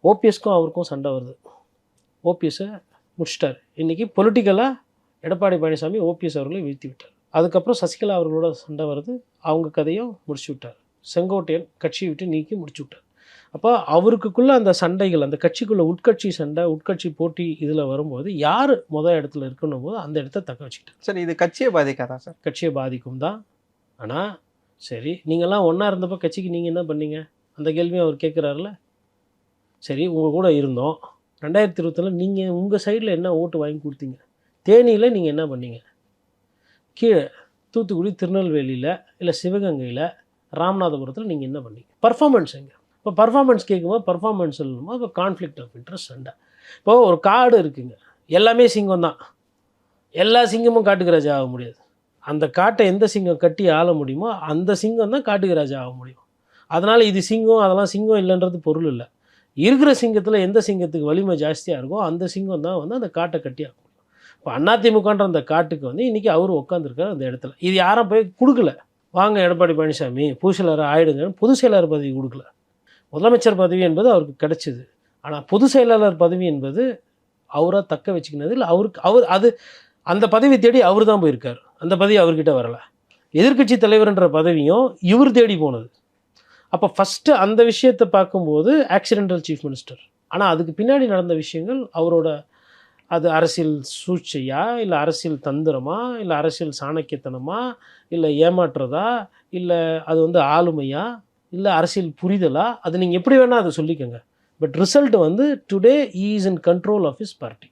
ஓபிஎஸ்க்கும் அவருக்கும் சண்டை வருது. ஓபிஎஸ்ஸை முடிச்சிட்டார். இன்றைக்கி பொலிட்டிக்கலாக எடப்பாடி பழனிசாமி ஓபிஎஸ் அவர்களை வீழ்த்தி விட்டார். அதுக்கப்புறம் சசிகலா அவர்களோட சண்டை வருது. அவங்க கதையும் முடிச்சு விட்டார். செங்கோட்டையன் கட்சியை விட்டு நீக்கி முடிச்சு விட்டார். அப்போ அவருக்குள்ளே அந்த சண்டைகள், அந்த கட்சிக்குள்ளே உட்கட்சி சண்டை, உட்கட்சி போட்டி இதில் வரும்போது யார் இடத்துல இருக்கணும் போது அந்த இடத்த தக்க வச்சுக்கிட்டார். சார் இது கட்சியை பாதிக்காதா சார்? கட்சியை பாதிக்கும் தான். ஆனால் சரி, நீங்கள்லாம் ஒன்றா இருந்தப்போ கட்சிக்கு நீங்கள் என்ன பண்ணீங்க? அந்த கேள்வியும் அவர் கேட்குறாருல. சரி, உங்கள் கூட இருந்தோம். 2020 நீங்கள் உங்கள் சைடில் என்ன ஓட்டு வாங்கி கொடுத்தீங்க? தேனியில் நீங்கள் என்ன பண்ணீங்க? கீழே தூத்துக்குடி, திருநெல்வேலியில், இல்லை சிவகங்கையில், ராமநாதபுரத்தில் நீங்கள் என்ன பண்ணீங்க? பர்ஃபார்மன்ஸ் எங்கே? இப்போ பர்ஃபார்மன்ஸ் கேட்கும்போது பர்ஃபார்மன்ஸ் சொல்லணுமா? இப்போ கான்ஃப்ளிக்ட் ஆஃப் இன்ட்ரெஸ்ட் சண்டை. இப்போது ஒரு காடு இருக்குங்க, எல்லாமே சிங்கம் தான். எல்லா சிங்கமும் காட்டுக்கு ராஜா ஆக முடியாது. அந்த காட்டை எந்த சிங்கம் கட்டி ஆள முடியுமோ அந்த சிங்கம் தான் காட்டுக்கு ராஜா ஆக முடியும். அதனால் இது சிங்கம் அதெல்லாம் சிங்கம் இல்லைன்றது பொருள் இல்லை. இருக்கிற சிங்கத்தில் எந்த சிங்கத்துக்கு வலிமை ஜாஸ்தியாக இருக்கோ அந்த சிங்கம் தான் அந்த காட்டை கட்டி ஆக முடியும். இப்போ அதிமுகன்ற அந்த காட்டுக்கு இன்றைக்கி அவர் உட்காந்துருக்கார் அந்த இடத்துல. இது யாரும் போய் கொடுக்கல, வாங்க எடப்பாடி பழனிசாமி பொதுச்செயலாளர் ஆகிடுங்கன்னு பொதுச் செயலாளர் பதவி கொடுக்கல. முதலமைச்சர் பதவி என்பது அவருக்கு கிடைச்சிது. ஆனால் பொதுச் செயலாளர் பதவி என்பது அவராக தக்க வச்சுக்கினது இல்லை. அவர் அந்த பதவி தேடி அவர் தான் போயிருக்கார். அந்த பதவி அவர்கிட்ட வரலை. எதிர்க்கட்சி தலைவர்ன்ற பதவியும் இவர் தேடி போனது. அப்போ ஃபஸ்ட்டு அந்த விஷயத்தை பார்க்கும்போது ஆக்சிடென்டல் சீஃப் மினிஸ்டர். ஆனால் அதுக்கு பின்னாடி நடந்த விஷயங்கள் அவரோட அது அரசியல் சூழ்ச்சியா, இல்லை அரசியல் தந்திரமா, இல்லை அரசியல் சாணக்கியத்தனமா, இல்லை ஏமாற்றுறதா, இல்லை அது ஆளுமையா, இல்லை அரசியல் புரிதலா, அது நீங்கள் எப்படி வேணால் அதை சொல்லிக்கோங்க. But result today he is in control of his party.